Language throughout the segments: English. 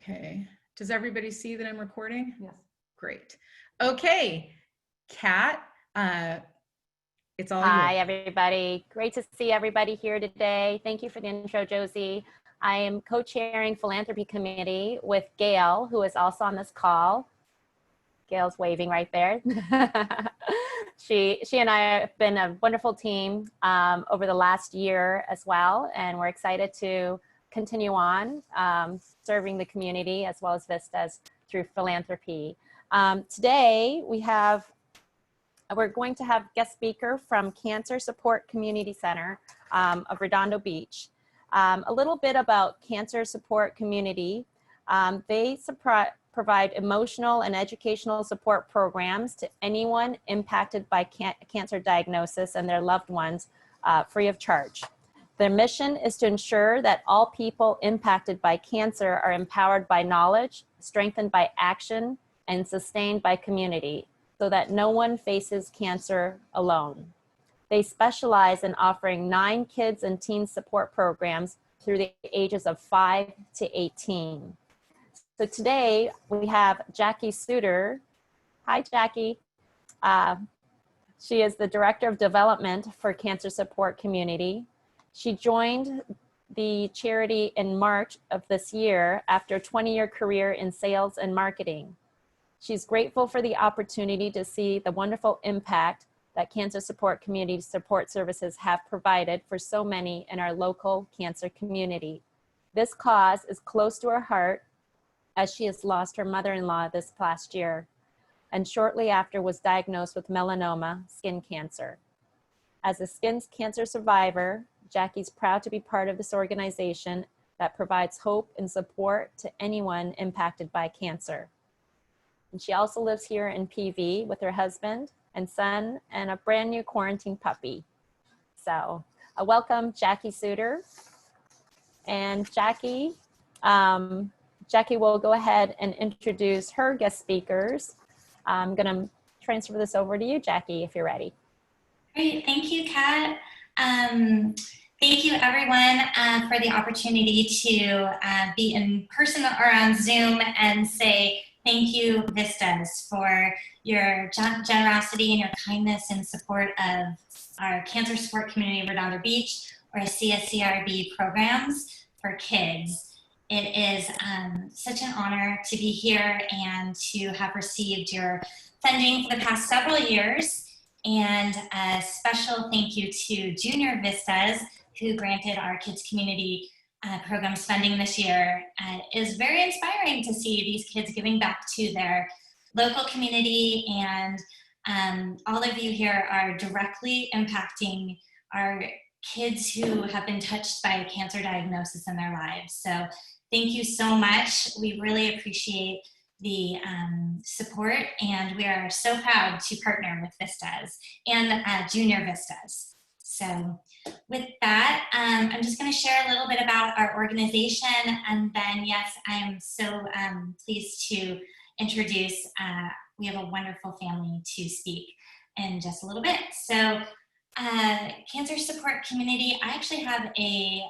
Okay. Does everybody see that I'm recording? Yes. Great. Okay. Kat, it's all Hi, yours. everybody. Great to see everybody here today. Thank you for the intro, Josie. I am co-chairing Philanthropy Committee with Gail, who is also on this call. Gail's waving right there. She and I have been a wonderful team over the last year as well, and we're excited to continue on serving the community as well as Vistas through philanthropy. Today we're going to have guest speaker from Cancer Support Community Center of Redondo Beach. A little bit about Cancer Support Community. They provide emotional and educational support programs to anyone impacted by cancer diagnosis and their loved ones free of charge. Their mission is to ensure that all people impacted by cancer are empowered by knowledge, strengthened by action, and sustained by community, so that no one faces cancer alone. They specialize in offering 9 kids and teen support programs through the ages of 5 to 18. So today we have Jackie Suter. Hi, Jackie. She is the Director of Development for Cancer Support Community. She joined the charity in March of this year after a 20-year career in sales and marketing. She's grateful for the opportunity to see the wonderful impact that Cancer Support Community Support Services have provided for so many in our local cancer community. This cause is close to her heart as she has lost her mother-in-law this past year, and shortly after was diagnosed with melanoma, skin cancer. As a skin cancer survivor, Jackie's proud to be part of this organization that provides hope and support to anyone impacted by cancer. And she also lives here in PV with her husband and son and a brand new quarantine puppy. So welcome, Jackie Suter. And Jackie will go ahead and introduce her guest speakers. I'm gonna transfer this over to you, Jackie, if you're ready. Great, thank you, Kat. Thank you, everyone, for the opportunity to be in person or on Zoom and say thank you, Vistas, for your generosity and your kindness in support of our Cancer Support Community of Redondo Beach, or CSCRB programs for kids. It is such an honor to be here and to have received your funding for the past several years. And a special thank you to Junior Vistas, who granted our Kids Community programs funding this year. It is very inspiring to see these kids giving back to their local community, and all of you here are directly impacting our kids who have been touched by a cancer diagnosis in their lives. So thank you so much. We really appreciate the support, and we are so proud to partner with Vistas and Junior Vistas. So with that, I'm just going to share a little bit about our organization, and then, yes, I'm so pleased to introduce, we have a wonderful family to speak in just a little bit. So Cancer Support Community, I actually have a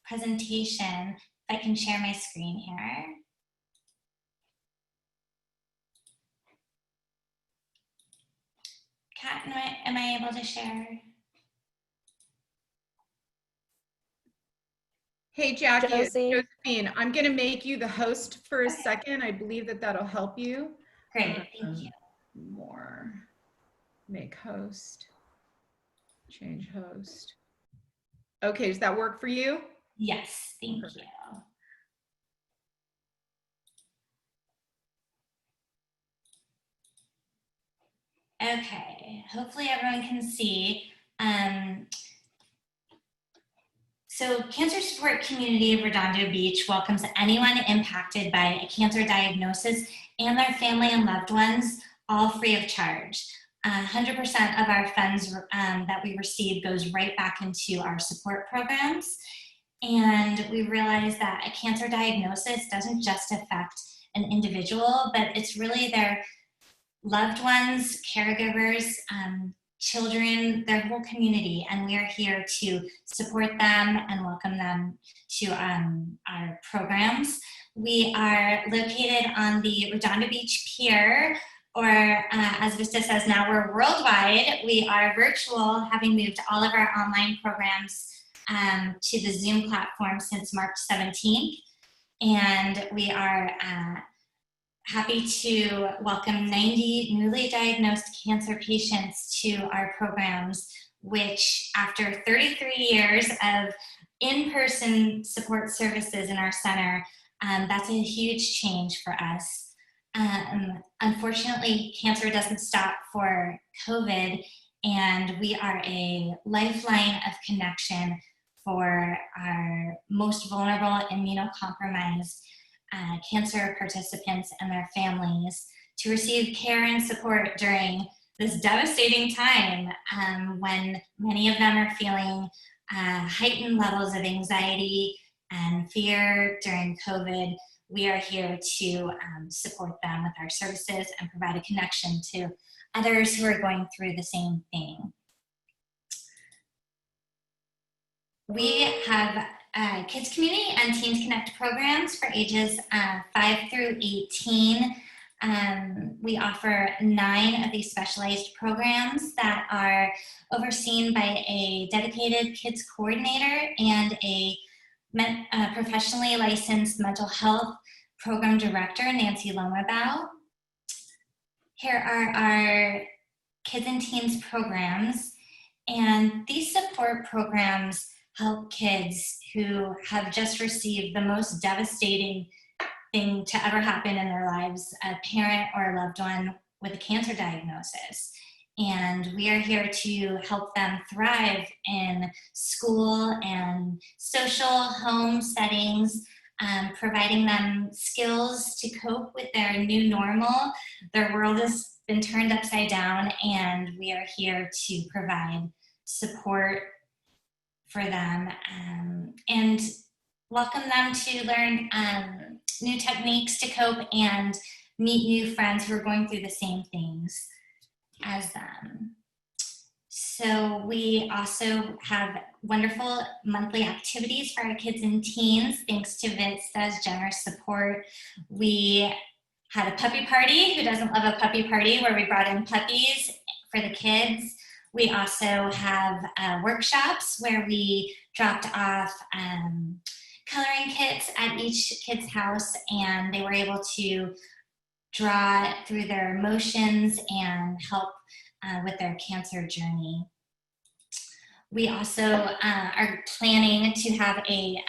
presentation. If I can share my screen here. Kat, am I able to share? Hey, Jackie, it's Josie. Josephine. I'm going to make you the host for a second. I believe that that'll help you. Great, thank you. More. Make host. Change host. Okay, does that work for you? Yes, thank Perfect. you. Okay, hopefully everyone can see. So Cancer Support Community of Redondo Beach welcomes anyone impacted by a cancer diagnosis and their family and loved ones, all free of charge. 100% of our funds that we receive goes right back into our support programs. And we realize that a cancer diagnosis doesn't just affect an individual, but it's really their loved ones, caregivers, children, their whole community, and we are here to support them and welcome them to our programs. We are located on the Redondo Beach Pier, or as Vista says now, we're worldwide. We are virtual, having moved all of our online programs to the Zoom platform since March 17th. And we are happy to welcome 90 newly diagnosed cancer patients to our programs, which after 33 years of in-person support services in our center, that's a huge change for us. Unfortunately, cancer doesn't stop for COVID, and we are a lifeline of connection for our most vulnerable, immunocompromised cancer participants and their families to receive care and support during this devastating time when many of them are feeling heightened levels of anxiety and fear during COVID. We are here to support them with our services and provide a connection to others who are going through the same thing. We have Kids Community and Teens Connect programs for ages 5 through 18. We offer 9 of these specialized programs that are overseen by a dedicated kids coordinator and a professionally licensed mental health program director, Nancy Lomabow. Here are our kids and teens programs, and these support programs help kids who have just received the most devastating thing to ever happen in their lives, a parent or a loved one with a cancer diagnosis. And we are here to help them thrive in school and social home settings, providing them skills to cope with their new normal. Their world has been turned upside down, and we are here to provide support for them and welcome them to learn new techniques to cope and meet new friends who are going through the same things as them. So we also have wonderful monthly activities for our kids and teens, thanks to Vista's generous support. We had a puppy party. Who doesn't love a puppy party, where we brought in puppies for the kids. We also have workshops where we dropped off coloring kits at each kid's house, and they were able to draw through their emotions and help with their cancer journey. We also are planning to have a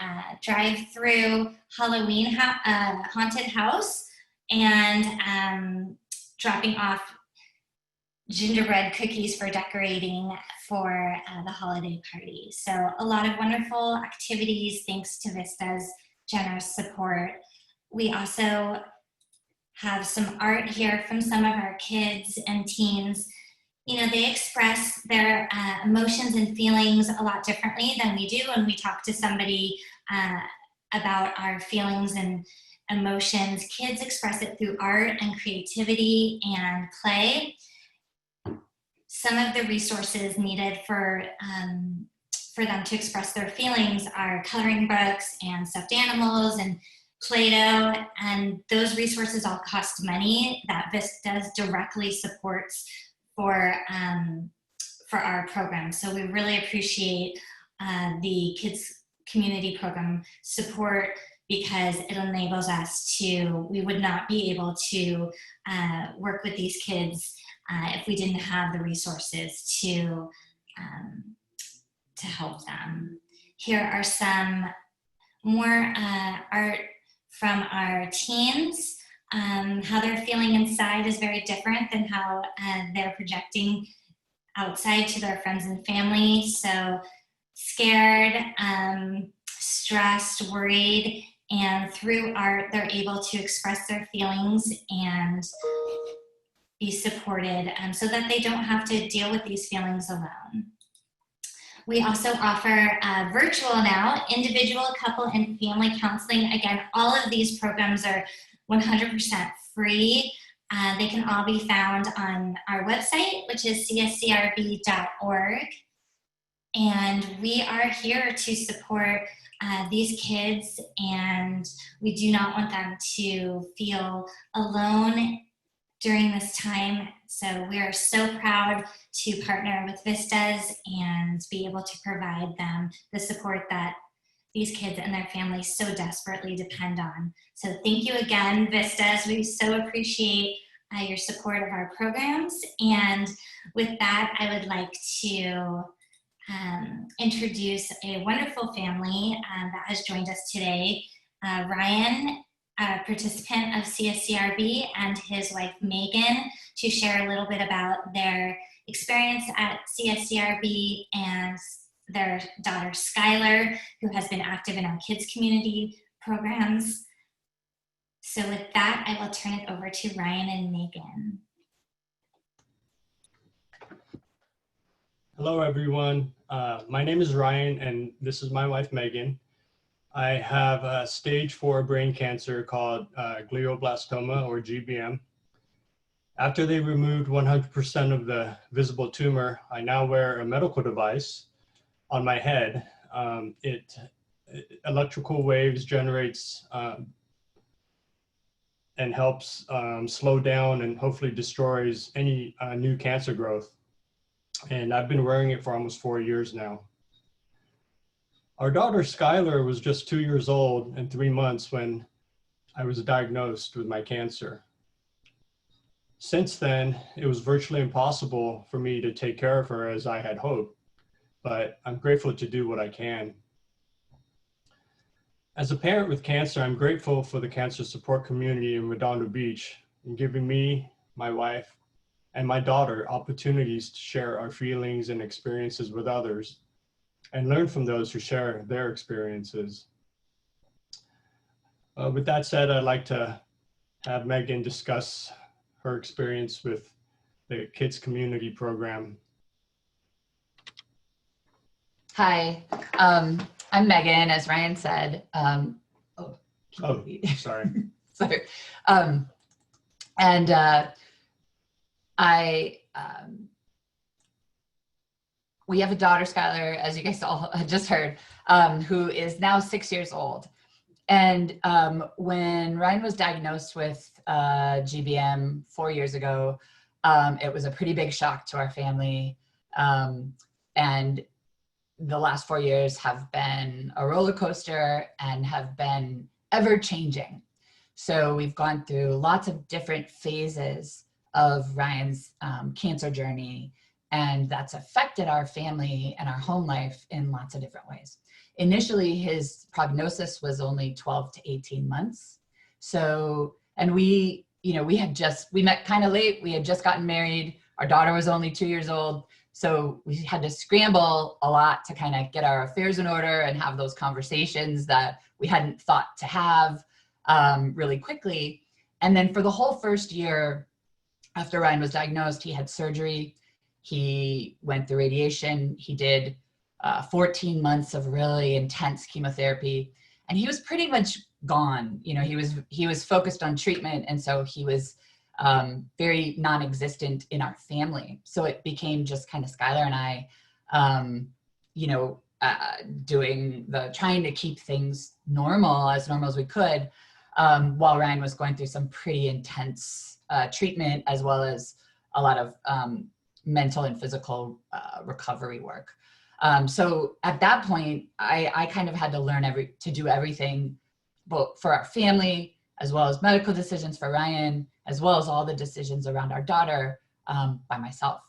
drive-through Halloween haunted house, and dropping off gingerbread cookies for decorating for the holiday party. So a lot of wonderful activities thanks to Vista's generous support. We also have some art here from some of our kids and teens. You know, they express their emotions and feelings a lot differently than we do when we talk to somebody about our feelings and emotions. Kids express it through art and creativity and play. Some of the resources needed for them to express their feelings are coloring books and stuffed animals and Play-Doh, and those resources all cost money that Vista directly supports for our program. So we really appreciate the Kids Community Program support, because it enables us to, we would not be able to work with these kids if we didn't have the resources to help them. Here are some more art from our teens. How they're feeling inside is very different than how they're projecting outside to their friends and family. So scared, stressed, worried, and through art, they're able to express their feelings and be supported so that they don't have to deal with these feelings alone. We also offer virtual now, individual, couple, and family counseling. Again, all of these programs are 100% free They can all be found on our website, which is cscrb.org. And we are here to support these kids, and we do not want them to feel alone during this time. So we're so proud to partner with Vistas and be able to provide them the support that these kids and their families so desperately depend on. So thank you again, Vistas. We so appreciate your support of our programs. And with that, I would like to introduce a wonderful family that has joined us today. Ryan, a participant of CSCRB, and his wife Megan, to share a little bit about their experience at CSCRB, and their daughter Skylar, who has been active in our kids community programs. So with that, I will turn it over to Ryan and Megan. Hello, everyone. My name is Ryan, and this is my wife, Megan. I have a stage 4 brain cancer called glioblastoma, or GBM. After they removed 100% of the visible tumor, I now wear a medical device on my head. Electrical waves generates and helps slow down and hopefully destroys any new cancer growth. And I've been wearing it for almost 4 years now. Our daughter Skylar was just 2 years old and 3 months when I was diagnosed with my cancer. Since then, it was virtually impossible for me to take care of her as I had hoped, but I'm grateful to do what I can. As a parent with cancer, I'm grateful for the cancer support community in Redondo Beach in giving me, my wife, and my daughter opportunities to share our feelings and experiences with others and learn from those who share their experiences. With that said, I'd like to have Megan discuss her experience with the Kids Community Program. Hi, I'm Megan, as Ryan said. Sorry. Sorry. We have a daughter, Skylar, as you guys all just heard, who is now 6 years old. And when Ryan was diagnosed with GBM 4 years ago, it was a pretty big shock to our family. And the last 4 years have been a roller coaster and have been ever changing. So we've gone through lots of different phases of Ryan's cancer journey, and that's affected our family and our home life in lots of different ways. Initially, his prognosis was only 12 to 18 months. So, and we met kind of late. We had just gotten married. Our daughter was only 2 years old. So we had to scramble a lot to kind of get our affairs in order and have those conversations that we hadn't thought to have really quickly. And then for the whole first year after Ryan was diagnosed, he had surgery. He went through radiation. He did 14 months of really intense chemotherapy, and he was pretty much gone. You know, he was focused on treatment, and so he was very non-existent in our family. So it became just kind of Skylar and I, trying to keep things normal as we could, while Ryan was going through some pretty intense treatment, as well as a lot of mental and physical recovery work. So at that point, I kind of had to learn to do everything, both for our family, as well as medical decisions for Ryan, as well as all the decisions around our daughter, by myself.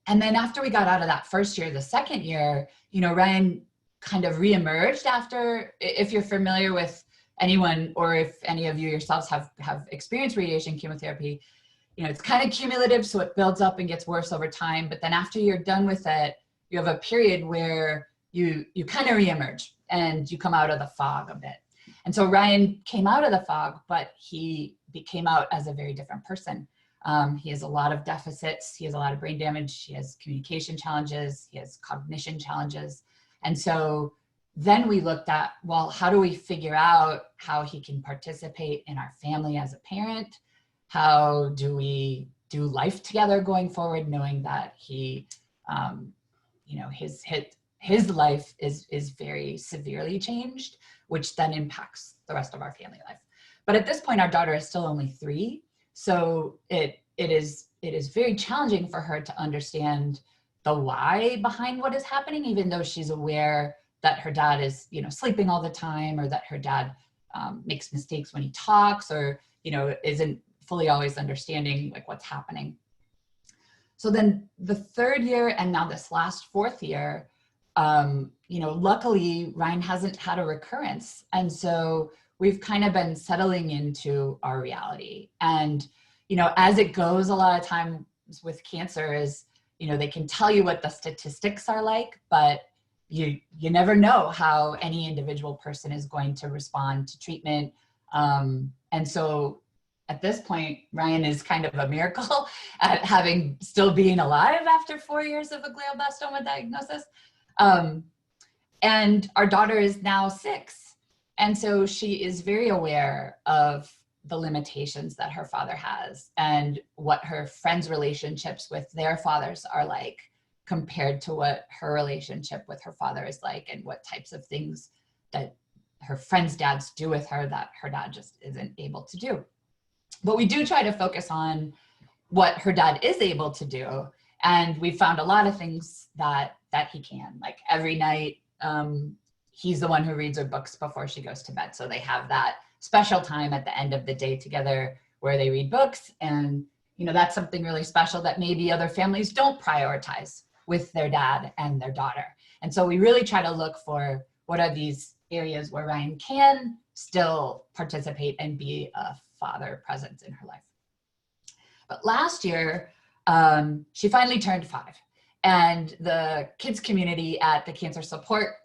And then after we got out of that first year, the second year, Ryan kind of reemerged after, if you're familiar with anyone, or if any of you yourselves have experienced radiation chemotherapy, it's kind of cumulative, so it builds up and gets worse over time. But then after you're done with it, you have a period where you kind of reemerge and you come out of the fog a bit. And so Ryan came out of the fog, but he came out as a very different person. He has a lot of deficits. He has a lot of brain damage. He has communication challenges. He has cognition challenges. And so then we looked at, well, how do we figure out how he can participate in our family as a parent? How do we do life together going forward, knowing that he, you know, his life is very severely changed, which then impacts the rest of our family life. But at this point, our daughter is still only 3. So it is very challenging for her to understand the why behind what is happening, even though she's aware that her dad is, you know, sleeping all the time, or that her dad makes mistakes when he talks, or, you know, isn't fully always understanding like what's happening. So then the 3rd year and now this last 4th year, you know, luckily Ryan hasn't had a recurrence. And so we've kind of been settling into our reality. And, you know, as it goes, a lot of times with cancer is, you know, they can tell you what the statistics are like, but you never know how any individual person is going to respond to treatment. And so at this point, Ryan is kind of a miracle at still being alive after 4 years of a glioblastoma diagnosis. And our daughter is now 6. And so she is very aware of the limitations that her father has and what her friends' relationships with their fathers are like compared to what her relationship with her father is like, and what types of things that her friends' dads do with her that her dad just isn't able to do. But we do try to focus on what her dad is able to do. And we've found a lot of things that he can. Like every night, he's the one who reads her books before she goes to bed. So they have that special time at the end of the day together where they read books. And, you know, that's something really special that maybe other families don't prioritize with their dad and their daughter. And so we really try to look for what are these areas where Ryan can still participate and be a father presence in her life. But last year, she finally turned 5. And the kids community at the cancer support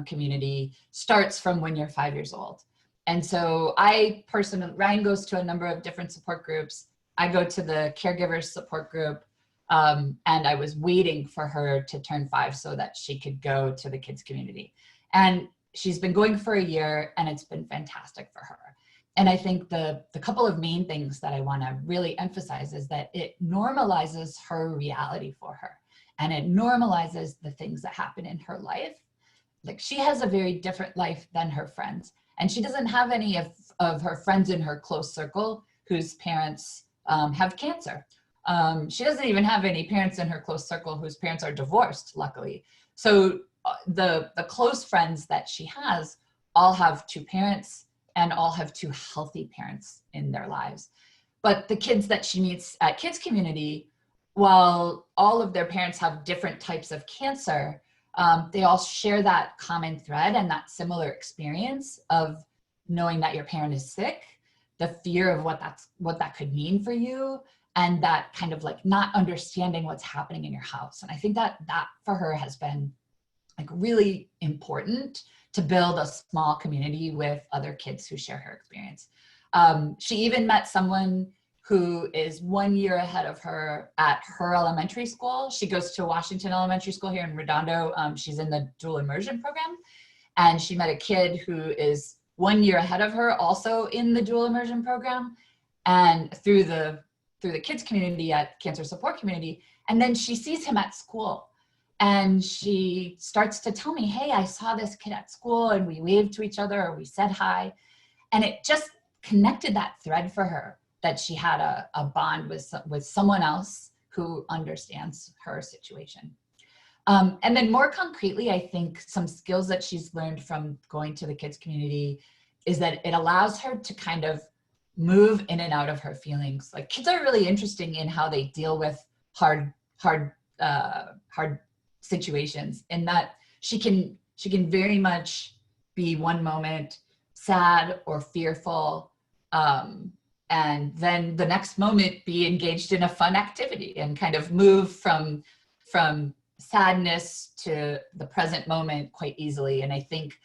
community starts from when you're 5 years old. And so Ryan goes to a number of different support groups. I go to the caregivers support group, and I was waiting for her to turn 5 so that she could go to the kids community. And she's been going for a year, and it's been fantastic for her. And I think the couple of main things that I want to really emphasize is that it normalizes her reality for her. And it normalizes the things that happen in her life. Like she has a very different life than her friends. And she doesn't have any of her friends in her close circle whose parents have cancer. She doesn't even have any parents in her close circle whose parents are divorced, luckily. So the close friends that she has all have 2 parents and all have 2 healthy parents in their lives. But the kids that she meets at Kids Community, while all of their parents have different types of cancer, they all share that common thread and that similar experience of knowing that your parent is sick, the fear of what that could mean for you, and that kind of like not understanding what's happening in your house. And I think that for her has been like really important to build a small community with other kids who share her experience. She even met someone who is 1 year ahead of her at her elementary school. She goes to Washington Elementary School here in Redondo. She's in the dual immersion program. And she met a kid who is 1 year ahead of her, also in the dual immersion program, and through the kids community at Cancer Support Community. And then she sees him at school. And she starts to tell me, hey, I saw this kid at school and we waved to each other or we said hi. And it just connected that thread for her, that she had a bond with someone else who understands her situation. And then more concretely, I think some skills that she's learned from going to the kids community is that it allows her to kind of move in and out of her feelings. Like kids are really interesting in how they deal with hard situations, in that she can very much be one moment sad or fearful, and then the next moment be engaged in a fun activity and kind of move from sadness to the present moment quite easily. And I think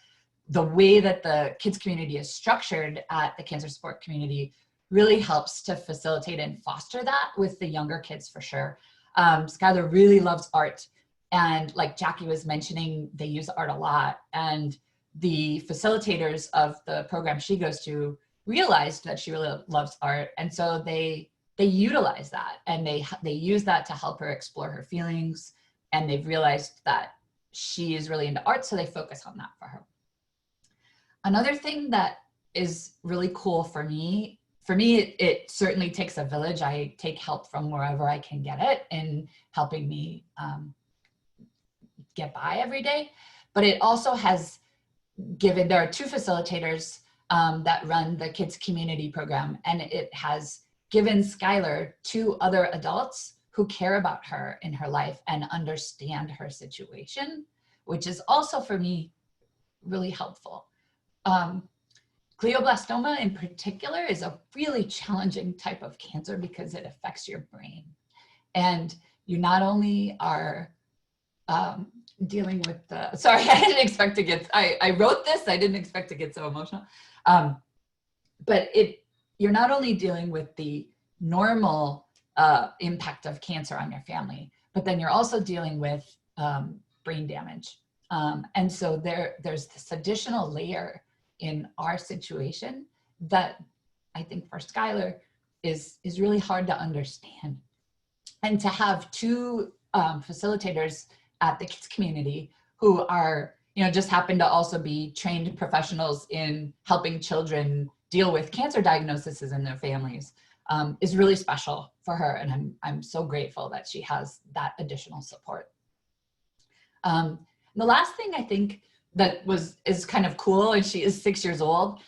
the way that the kids community is structured at the Cancer Support Community really helps to facilitate and foster that with the younger kids for sure. Skylar really loves art. And like Jackie was mentioning, they use art a lot. And the facilitators of the program she goes to realized that she really loves art. And so they they utilize that, and they use that to help her explore her feelings, and they've realized that she is really into art, so they focus on that for her. Another thing that is really cool for me, it certainly takes a village. I take help from wherever I can get it in helping me get by every day, but it also has given, there are 2 facilitators that run the Kids Community Program, and it has given Skylar 2 other adults who care about her in her life and understand her situation, which is also for me really helpful. Glioblastoma in particular is a really challenging type of cancer because it affects your brain. And you not only are dealing with the, sorry, I didn't expect to get, I wrote this, I didn't expect to get so emotional. But you're not only dealing with the normal impact of cancer on your family, but then you're also dealing with brain damage. And so there's this additional layer in our situation that I think for Skylar is really hard to understand. And to have 2 facilitators at the Kids Community who are, just happen to also be trained professionals in helping children deal with cancer diagnoses in their families is really special for her. And I'm so grateful that she has that additional support. The last thing I think that is kind of cool, and she is 6 years old,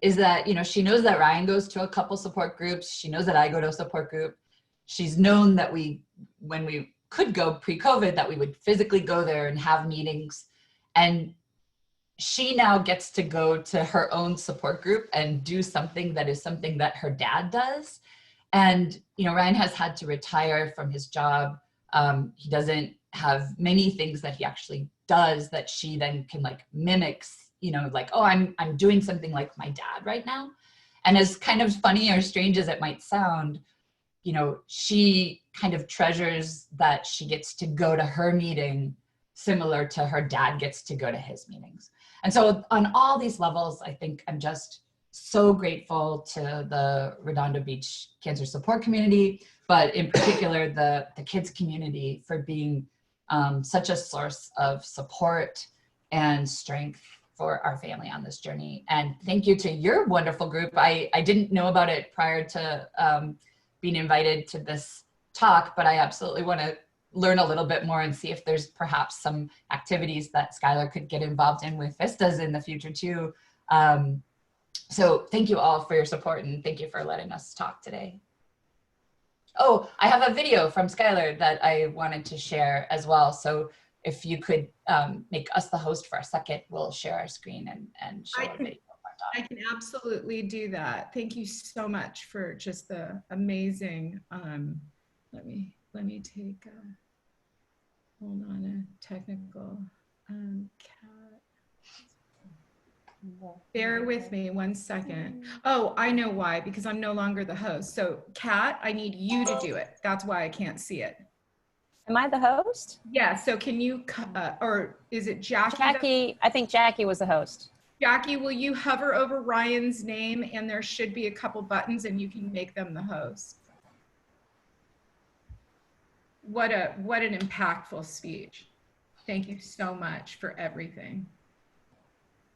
is that, she knows that Ryan goes to a couple support groups. She knows that I go to a support group. She's known that when we could go pre-COVID, that we would physically go there and have meetings. And she now gets to go to her own support group and do something that her dad does. And, Ryan has had to retire from his job. He doesn't have many things that he actually does that she then can mimics, oh, I'm doing something like my dad right now. And as kind of funny or strange as it might sound, she kind of treasures that she gets to go to her meeting similar to her dad gets to go to his meetings. And so on all these levels, I think I'm just so grateful to the Redondo Beach Cancer Support Community, but in particular the kids community for being such a source of support and strength for our family on this journey. And thank you to your wonderful group. I didn't know about it prior to being invited to this talk, but I absolutely want to learn a little bit more and see if there's perhaps some activities that Skylar could get involved in with Vistas in the future too. So thank you all for your support, and thank you for letting us talk today. Oh, I have a video from Skylar that I wanted to share as well. So if you could make us the host for a second, we'll share our screen and show a video. I can absolutely do that. Thank you so much for just the amazing, let me take, hold on, a technical, cat. Bear with me 1 second. Oh, I know why, because I'm no longer the host. So Kat, I need you to do it. That's why I can't see it. Am I the host? Yeah, so can you, or is it Jackie? Jackie, I think Jackie was the host. Jackie, will you hover over Ryan's name, and there should be a couple buttons and you can make them the host. What an impactful speech. Thank you so much for everything.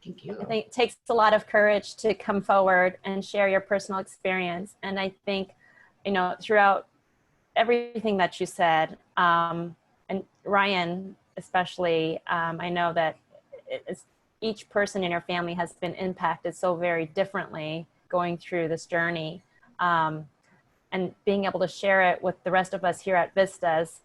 Thank you. I think it takes a lot of courage to come forward and share your personal experience. And I think, throughout everything that you said, and Ryan especially, I know that each person in your family has been impacted so very differently going through this journey. And being able to share it with the rest of us here at Vistas,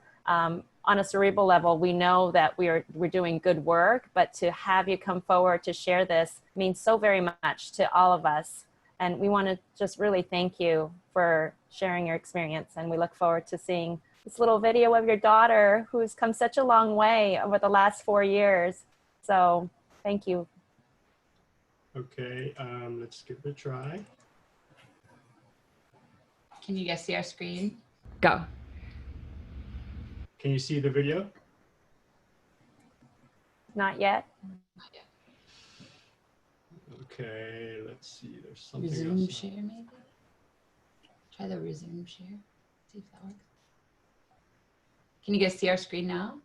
on a cerebral level, we know that we're doing good work, but to have you come forward to share this means so very much to all of us. And we want to just really thank you for sharing your experience. And we look forward to seeing this little video of your daughter who's come such a long way over the last 4 years. So thank you. Okay, let's give it a try. Can you guys see our screen? Go. Can you see the video? Not yet. Okay, let's see. There's something Zoom else. share maybe? Try the resume share. See if that works. Can you guys see our screen now?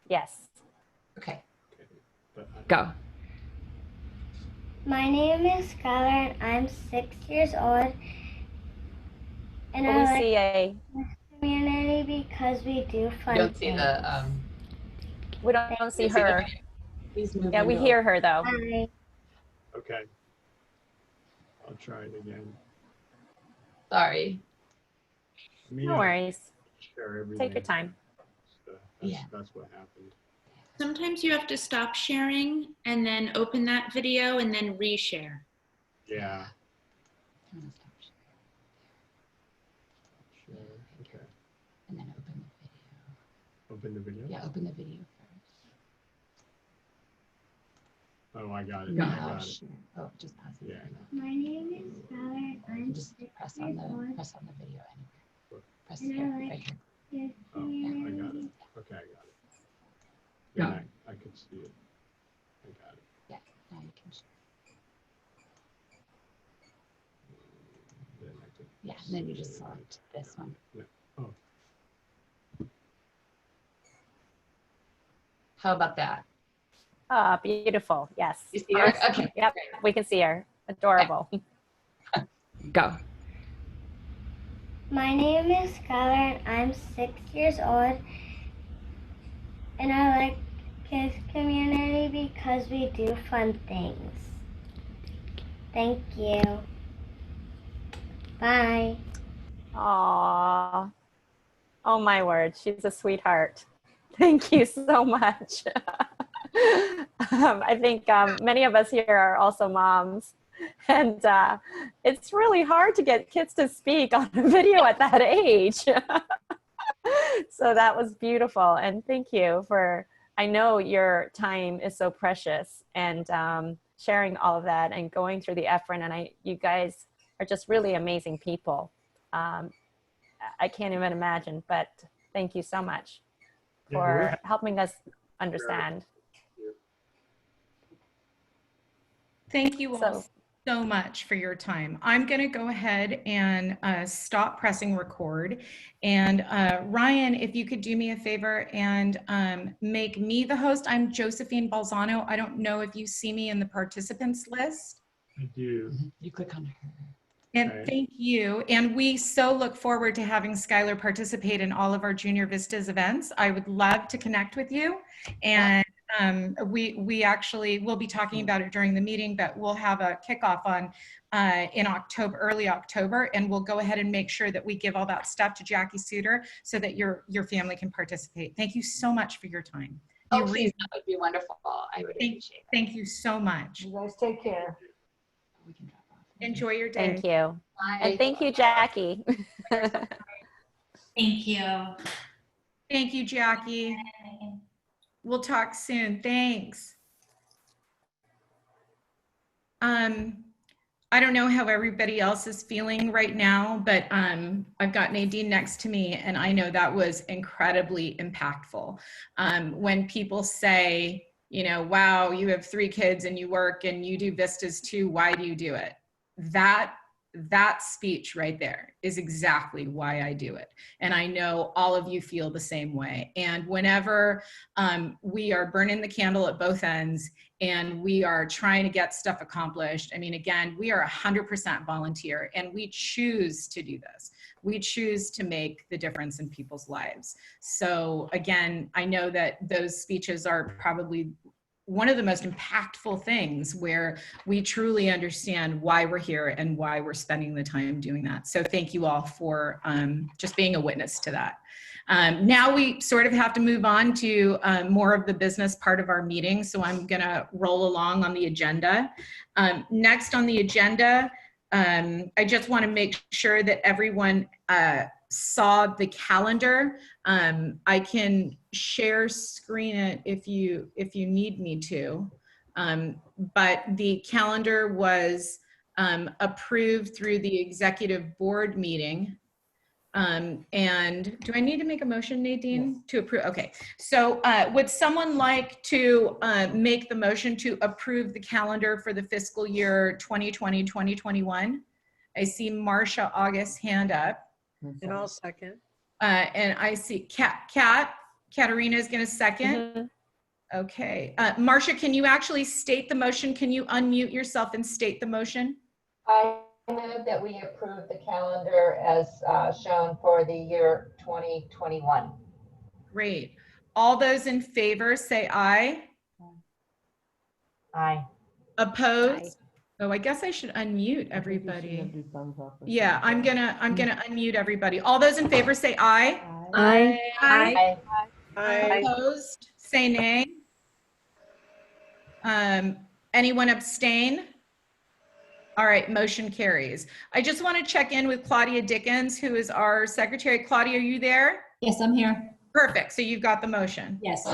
Yes. Okay. But Go. My name is Skylar and I'm 6 years old. And Well, I we like see a, this community because we do fun Don't see things. the we don't see see the her. video. Please move. Yeah, we window. hear her though. Hi. okay. I'll try it again. Sorry. Let me, No worries. share everything. Take your time. That's what happened. Sometimes you have to stop sharing and then open that video and then reshare. Yeah. I'm gonna stop sharing. Share. Okay. And then open the video. Open the video. Yeah, open the video first. Oh, I got it. Now I got it. share. Oh, just pause it. Yeah, I know. My name is Skylar and I'm Just 6 press years on old. the video anywhere. Press And I here, like right here. this Oh, I community. got it. Okay, I got it. Yeah, I could see it. I got it. Yeah, now you can share. Then I could Yeah, and then you just share it. select this one. Yeah. Oh, How about that? Ah, beautiful. Yes. You see her? Awesome. Okay. Yep, we can see her. Adorable. Go. My name is Skylar and I'm 6 years old. And I like this community because we do fun things. Thank you. Bye. Aww. Oh my word, she's a sweetheart. Thank you so much. I think many of us here are also moms, and it's really hard to get kids to speak on a video at that age. So that was beautiful, and thank you for, I know your time is so precious, and sharing all of that and going through the effort, and you guys are just really amazing people. I can't even imagine, but thank you so much Yeah, for helping us understand. Thank you all So- so much for your time. I'm going to go ahead and stop pressing record. And Ryan, if you could do me a favor and make me the host. I'm Josephine Balzano. I don't know if you see me in the participants list. I do. You click on her. And Okay. thank you. And we so look forward to having Skylar participate in all of our Junior Vistas events. I would love to connect with you. And we actually will be talking about it during the meeting, but we'll have a kickoff on in October, early October, and we'll go ahead and make sure that we give all that stuff to Jackie Suter so that your family can participate. Thank you so much for your time. Oh, You please, really- that would be wonderful. I would appreciate it. Thank you so much. You guys take care. We can drop off. Enjoy your day. Thank you. Bye. And thank you, Jackie. Thank you. Thank you, Jackie. We'll talk soon. Thanks. I don't know how everybody else is feeling right now, but I've got Nadine next to me, and I know that was incredibly impactful. When people say, you know, wow, you have 3 kids and you work and you do Vistas too, why do you do it? That speech right there is exactly why I do it. And I know all of you feel the same way. And whenever we are burning the candle at both ends and we are trying to get stuff accomplished, I mean, again, we are 100% volunteer and we choose to do this. We choose to make the difference in people's lives. So again, I know that those speeches are probably one of the most impactful things where we truly understand why we're here and why we're spending the time doing that. So thank you all for just being a witness to that. Now we sort of have to move on to more of the business part of our meeting. So I'm gonna roll along on the agenda. Next on the agenda, I just wanna make sure that everyone saw the calendar. I can share screen it if you need me to, but the calendar was approved through the executive board meeting. And do I need to make a motion, Nadine, to approve? Okay, so would someone like to make the motion to approve the calendar for the fiscal year 2020-2021? I see Marsha August hand up. And I'll second. And I see Katarina is going to second. Mhm. Okay. Marsha, can you actually state the motion? Can you unmute yourself and state the motion? I move that we approve the calendar as shown for the year 2021. Great. All those in favor say aye. Aye. Opposed? Oh, I guess I should unmute everybody. Yeah, I'm gonna unmute everybody. All those in favor say aye. Aye. Aye. Aye. Opposed? Say nay. Anyone abstain? All right, motion carries. I just want to check in with Claudia Dickens, who is our secretary. Claudia, are you there? Yes, I'm here. Perfect. So you've got the motion. Yes.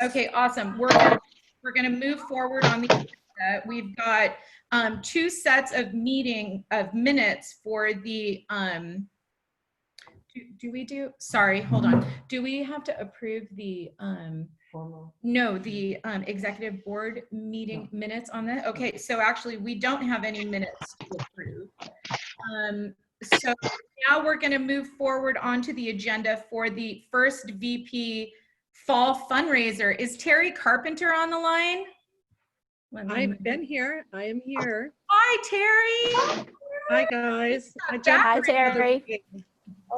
Okay, awesome. We're gonna move forward on the agenda. We've got 2 sets of minutes for the sorry, hold on. Do we have to approve the executive board meeting minutes on that? Okay, so actually we don't have any minutes to approve. So now we're going to move forward onto the agenda for the first VP fall fundraiser. Is Terry Carpenter on the line? I've been here. I am here. Hi, Terry. Hi, guys. I Hi, jumped in for the Terry. meeting,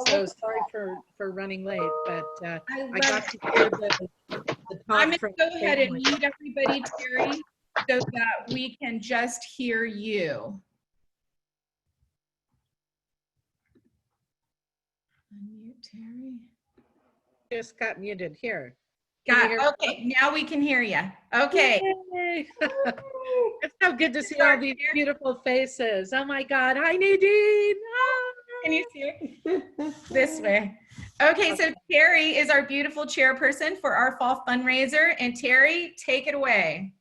so sorry for running late, but I love got to hear the I'm talk going from to go ahead and family. mute everybody, Terry, so that we can just hear you. Unmute Terry. Just got muted here. Can you hear- Okay, now we can hear you. Okay. Yay. It's so good to see all these beautiful faces. Oh my God. Hi, Nadine. Ah. Can you see it? This way. Okay, so Terry is our beautiful chairperson for our fall fundraiser. And Terry, take it away.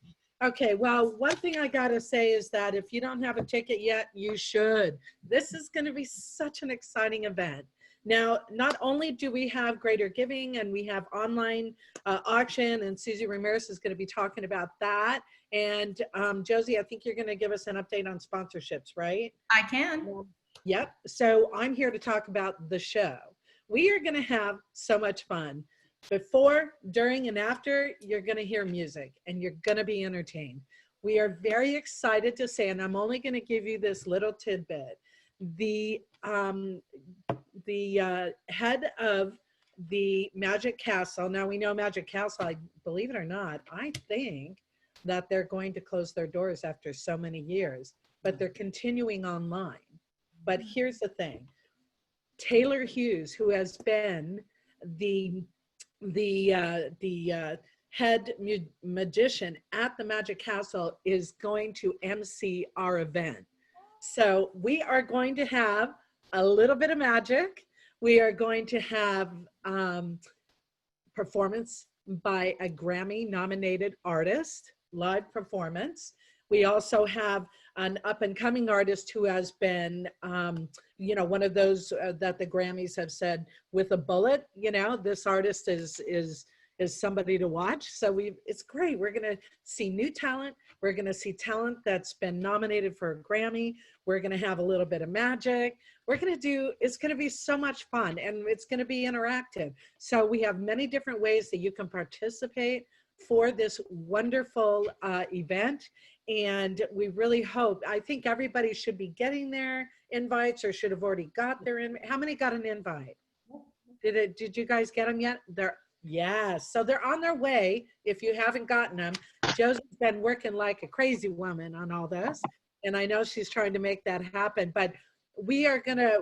Okay, well, one thing I gotta say is that if you don't have a ticket yet, you should. This is gonna be such an exciting event. Now, not only do we have Greater Giving and we have online auction, and Susie Ramirez is gonna be talking about that. And Josie, I think you're gonna give us an update on sponsorships, right? I can. Yep, so I'm here to talk about the show. We are gonna have so much fun. Before, during, and after, you're gonna hear music and you're gonna be entertained. We are very excited to say, and I'm only gonna give you this little tidbit. The head of the Magic Castle, now we know Magic Castle, I believe it or not, I think that they're going to close their doors after so many years, but they're continuing online. But here's the thing, Taylor Hughes, who has been the head magician at the Magic Castle, is going to MC our event. So we are going to have a little bit of magic. We are going to have performance by a Grammy nominated artist, live performance. We also have an up and coming artist who has been, you know, one of those that the Grammys have said with a bullet, you know, this artist is somebody to watch. So it's great. We're going to see new talent. We're going to see talent that's been nominated for a Grammy. We're going to have a little bit of magic. It's going to be so much fun, and it's going to be interactive. So we have many different ways that you can participate for this wonderful event. And we really hope, I think everybody should be getting their invites or should have already got their invite. How many got an invite? Did you guys get them yet? Yes, so they're on their way if you haven't gotten them. Josie's been working like a crazy woman on all this, and I know she's trying to make that happen, but we are gonna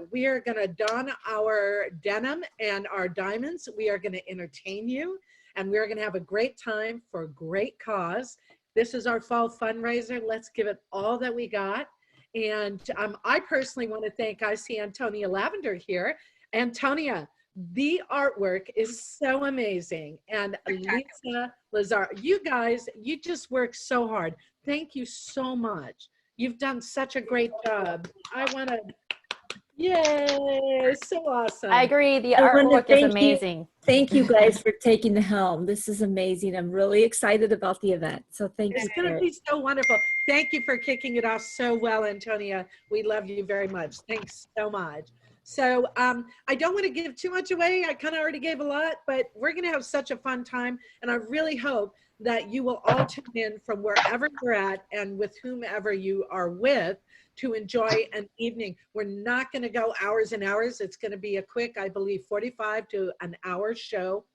don our denim and our diamonds. We are gonna entertain you, and we're gonna have a great time for a great cause. This is our fall fundraiser. Let's give it all that we got. And I personally want to thank, I see Antonia Lavender here. Antonia, the artwork is so amazing. And Lisa Lazar, you guys, you just work so hard. Thank you so much. You've done such a great job. I want to Yay, so awesome. I agree. The I wanna artwork is thank you. amazing. Thank you guys for taking the helm. This is amazing. I'm really excited about the event. So thank It's you. going to for be so wonderful. Thank you for kicking it off so well, Antonia. We love you very much. Thanks so much. So I don't want to give too much away. I kind of already gave a lot, but we're going to have such a fun time. And I really hope that you will all tune in from wherever you're at and with whomever you are with to enjoy an evening. We're not going to go hours and hours. It's going to be a quick, I believe, 45 to an hour show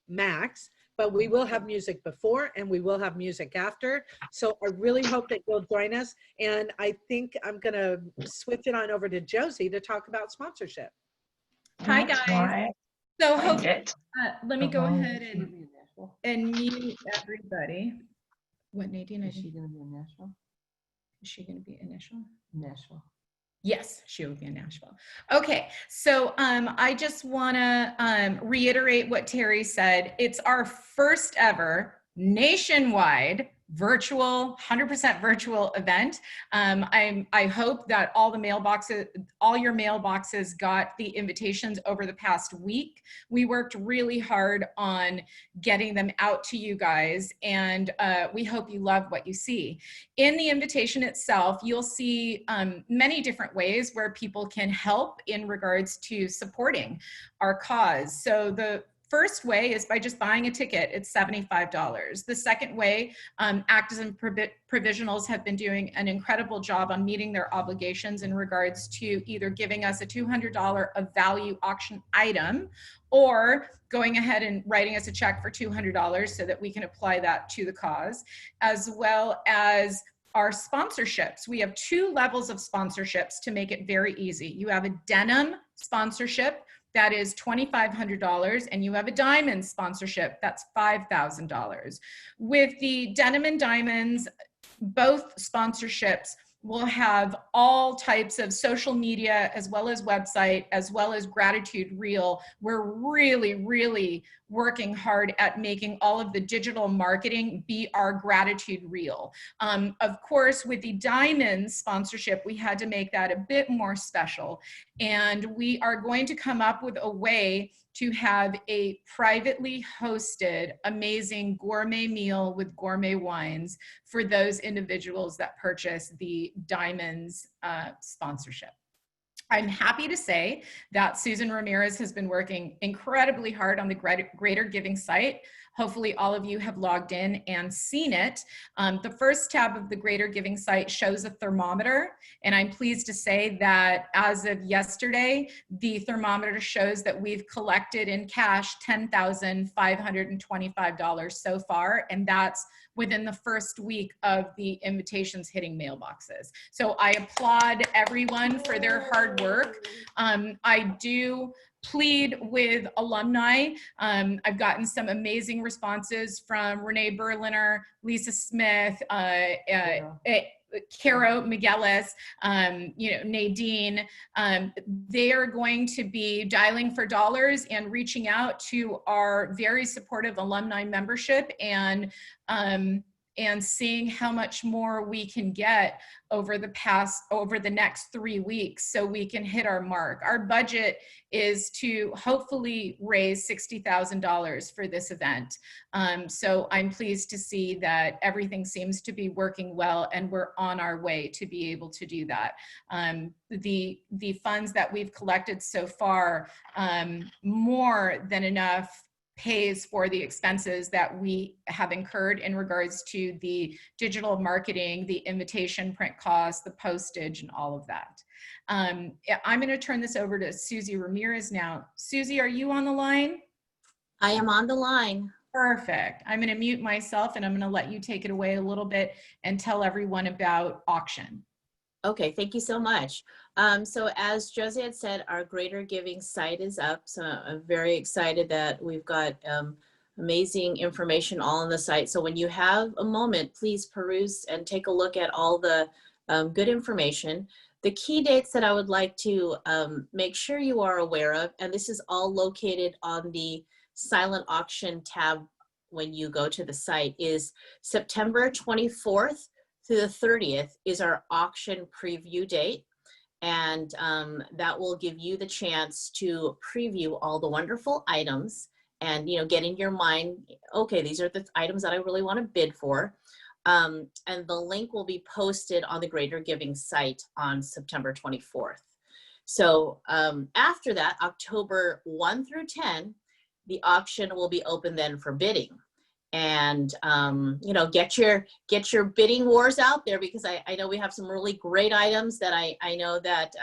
max. But we will have music before and we will have music after. So I really hope that you'll join us. And I think I'm going to switch it on over to Josie to talk about sponsorship. Hi, guys. So hope, let me go ahead and mute everybody. What, Nadine? Is she going to be in Nashville? Is she going to be in Nashville? Nashville. Yes, she will be in Nashville. Okay, so I just want to reiterate what Terry said. It's our first ever nationwide virtual, 100% virtual event. I hope that all your mailboxes got the invitations over the past week. We worked really hard on getting them out to you guys, and we hope you love what you see. In the invitation itself, you'll see many different ways where people can help in regards to supporting our cause. So the first way is by just buying a ticket. It's $75. The second way, Actors and Provisionals have been doing an incredible job on meeting their obligations in regards to either giving us a $200 of value auction item or going ahead and writing us a check for $200 so that we can apply that to the cause, as well as our sponsorships. We have 2 levels of sponsorships to make it very easy. You have a denim sponsorship, that is $2,500, and you have a diamond sponsorship, that's $5,000. With the Denim and Diamonds, both sponsorships will have all types of social media, as well as website, as well as gratitude reel. We're really working hard at making all of the digital marketing be our gratitude reel. Of course, with the Diamonds sponsorship, we had to make that a bit more special. And we are going to come up with a way to have a privately hosted, amazing gourmet meal with gourmet wines for those individuals that purchase the Diamonds sponsorship. I'm happy to say that Susan Ramirez has been working incredibly hard on the Greater Giving site. Hopefully all of you have logged in and seen it. The first tab of the Greater Giving site shows a thermometer, and I'm pleased to say that as of yesterday, the thermometer shows that we've collected in cash $10,525 so far, and that's within the first week of the invitations hitting mailboxes. So I applaud everyone for their hard work. I do plead with alumni. I've gotten some amazing responses from Renee Berliner, Lisa Smith, Caro Miguelis, Nadine. They are going to be dialing for dollars and reaching out to our very supportive alumni membership and seeing how much more we can get over the next 3 weeks so we can hit our mark. Our budget is to hopefully raise $60,000 for this event. So I'm pleased to see that everything seems to be working well and we're on our way to be able to do that. The funds that we've collected so far, more than enough pays for the expenses that we have incurred in regards to the digital marketing, the invitation print costs, the postage, and all of that. I'm going to turn this over to Susie Ramirez now. Susie, are you on the line? I am on the line. Perfect. I'm going to mute myself and I'm going to let you take it away a little bit and tell everyone about auction. Okay, thank you so much. So as Josie had said, our Greater Giving site is up. So I'm very excited that we've got amazing information all on the site. So when you have a moment, please peruse and take a look at all the good information. The key dates that I would like to make sure you are aware of, and this is all located on the silent auction tab when you go to the site, is September 24th through the 30th is our auction preview date. And that will give you the chance to preview all the wonderful items and, you know, get in your mind, okay, these are the items that I really want to bid for. And the link will be posted on the Greater Giving site on September 24th. So after that, October 1 through 10, the auction will be open then for bidding. And you know, get your bidding wars out there, because I know we have some really great items that I know that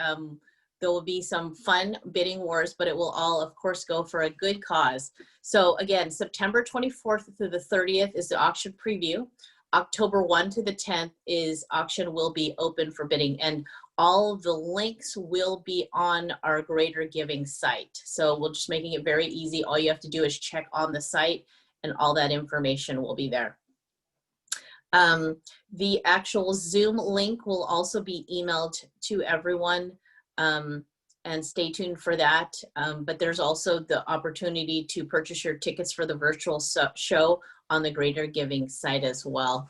there will be some fun bidding wars, but it will all, of course, go for a good cause. So again, September 24th through the 30th is the auction preview. October 1 to the 10th is auction will be open for bidding, and all of the links will be on our Greater Giving site. So we're just making it very easy. All you have to do is check on the site and all that information will be there. The actual Zoom link will also be emailed to everyone, and stay tuned for that. But there's also the opportunity to purchase your tickets for the virtual show on the Greater Giving site as well.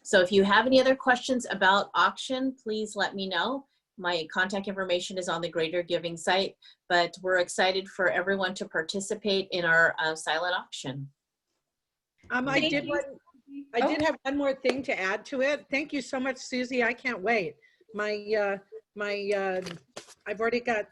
So if you have any other questions about auction, please let me know. My contact information is on the Greater Giving site, but we're excited for everyone to participate in our silent auction. I did have one more thing to add to it. Thank you so much, Susie. I can't wait. I've already got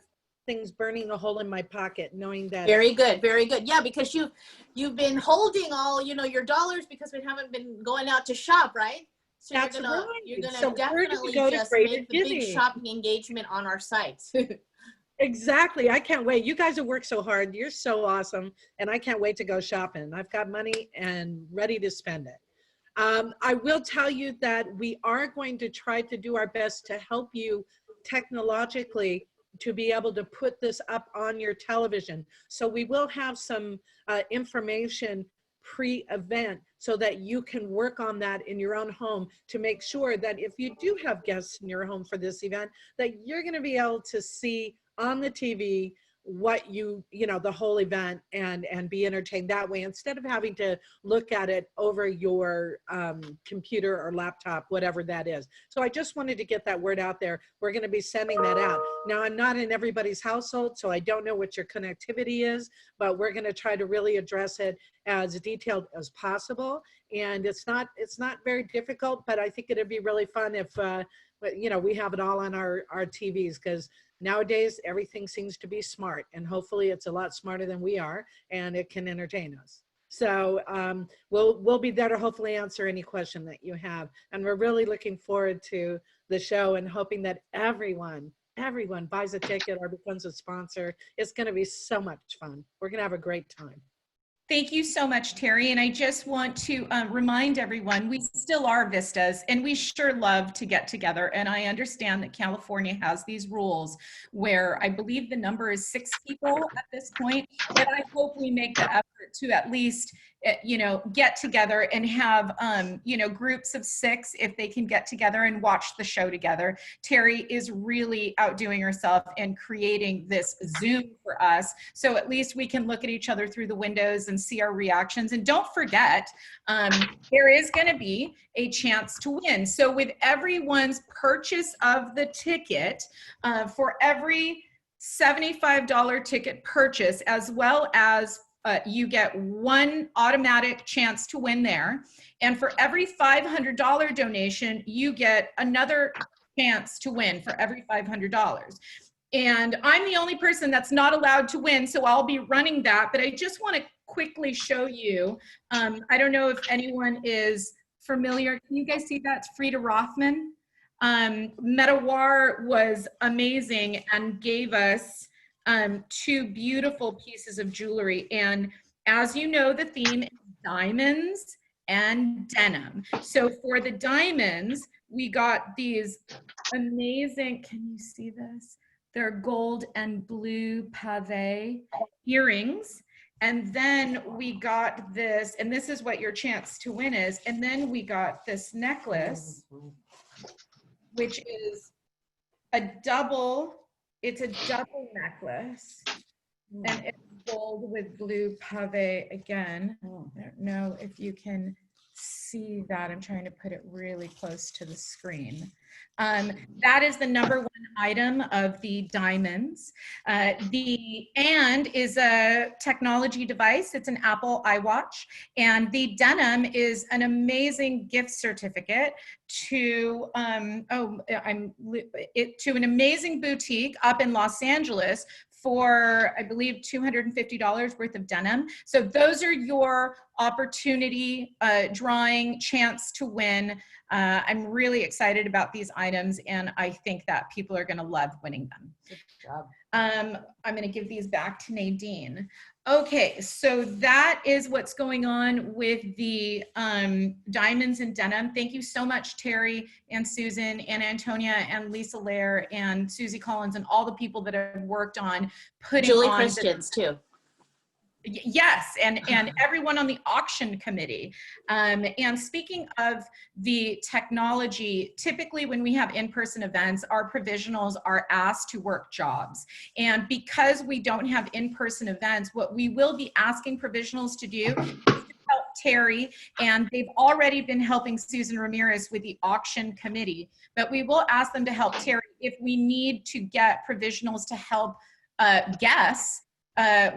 things burning a hole in my pocket, knowing that. Very good, very good. Yeah, because you've been holding all, you know, your dollars because we haven't been going out to shop, right? So That's you're gonna so definitely just make the big shopping engagement on our sites. Exactly. I can't wait. You guys have worked so hard. You're so awesome. And I can't wait to go shopping. I've got money and ready to spend it. I will tell you that we are going to try to do our best to help you technologically to be able to put this up on your television. So we will have some information pre-event so that you can work on that in your own home to make sure that if you do have guests in your home for this event, that you're going to be able to see on the TV what you know, the whole event, and be entertained that way, instead of having to look at it over your computer or laptop, whatever that is. So I just wanted to get that word out there. We're going to be sending that out. Now, I'm not in everybody's household, so I don't know what your connectivity is, but we're going to try to really address it as detailed as possible. And it's not very difficult, but I think it'd be really fun if you know, we have it all on our TVs, because nowadays everything seems to be smart, and hopefully it's a lot smarter than we are, and it can entertain us. So we'll be there to hopefully answer any question that you have. And we're really looking forward to the show and hoping that everyone buys a ticket or becomes a sponsor. It's going to be so much fun. We're going to have a great time. Thank you so much, Terry. And I just want to remind everyone, we still are Vistas, and we sure love to get together. And I understand that California has these rules where I believe the number is 6 people at this point, but I hope we make the effort to at least, you know, get together and have, you know, groups of 6 if they can get together and watch the show together. Terry is really outdoing herself and creating this Zoom for us, so at least we can look at each other through the windows and see our reactions. And don't forget, there is going to be a chance to win. So with everyone's purchase of the ticket, for every $75 ticket purchase, as well as you get 1 automatic chance to win there. And for every $500 donation, you get another chance to win for every $500. And I'm the only person that's not allowed to win, so I'll be running that. But I just want to quickly show you. I don't know if anyone is familiar. Can you guys see that? Frida Rothman. Metawar was amazing and gave us 2 beautiful pieces of jewelry. And as you know, the theme is diamonds and denim. So for the diamonds, we got these amazing, can you see this? They're gold and blue pave earrings. And then we got this, and this is what your chance to win is. And then we got this necklace, which is a double, it's a double necklace. And it's gold with blue pave again. I don't know if you can see that. I'm trying to put it really close to the screen. That is the #1 item of the diamonds. The and is a technology device. It's an Apple iWatch. And the denim is an amazing gift certificate to to an amazing boutique up in Los Angeles for, I believe, $250 worth of denim. So those are your opportunity drawing chance to win. I'm really excited about these items, and I think that people are gonna love winning them. Good job. I'm gonna give these back to Nadine. Okay, so that is what's going on with the diamonds and denim. Thank you so much, Terry and Susan and Antonia and Lisa Lair and Susie Collins and all the people that have worked on putting Julie on Christians too. Yes, and everyone on the auction committee. And speaking of the technology, typically when we have in-person events, our provisionals are asked to work jobs. And because we don't have in-person events, what we will be asking provisionals to do is to help Terry, and they've already been helping Susan Ramirez with the auction committee, but we will ask them to help Terry if we need to get provisionals to help guess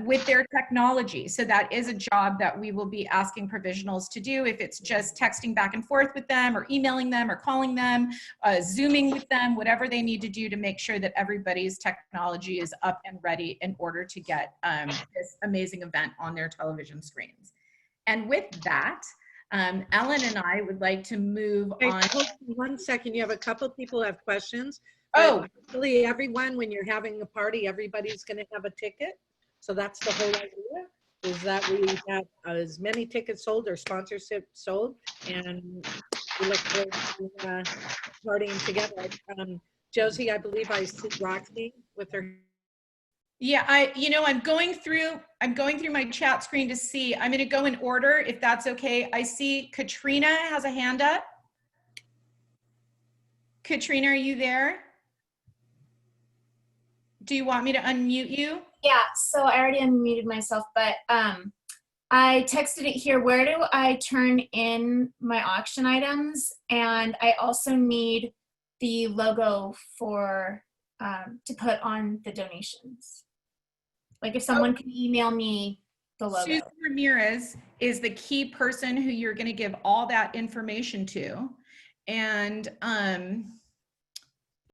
with their technology. So that is a job that we will be asking provisionals to do, if it's just texting back and forth with them or emailing them or calling them, Zooming with them, whatever they need to do to make sure that everybody's technology is up and ready in order to get this amazing event on their television screens. And with that, Ellen and I would like to move on. Hold on 1 second. You have a couple people who have questions. Oh, Really, everyone, when you're having a party, everybody's going to have a ticket. So that's the whole idea, is that we have as many tickets sold or sponsorship sold, and we look forward to partying together. Josie, I believe I see Roxy with her. yeah, I'm going through my chat screen to see. I'm going to go in order if that's okay. I see Katrina has a hand up. Katrina, are you there? Do you want me to unmute you? Yeah, so I already unmuted myself, but I texted it here. Where do I turn in my auction items? And I also need the logo for to put on the donations. Like if someone can email me the logo. Susan Ramirez is the key person who you're going to give all that information to. And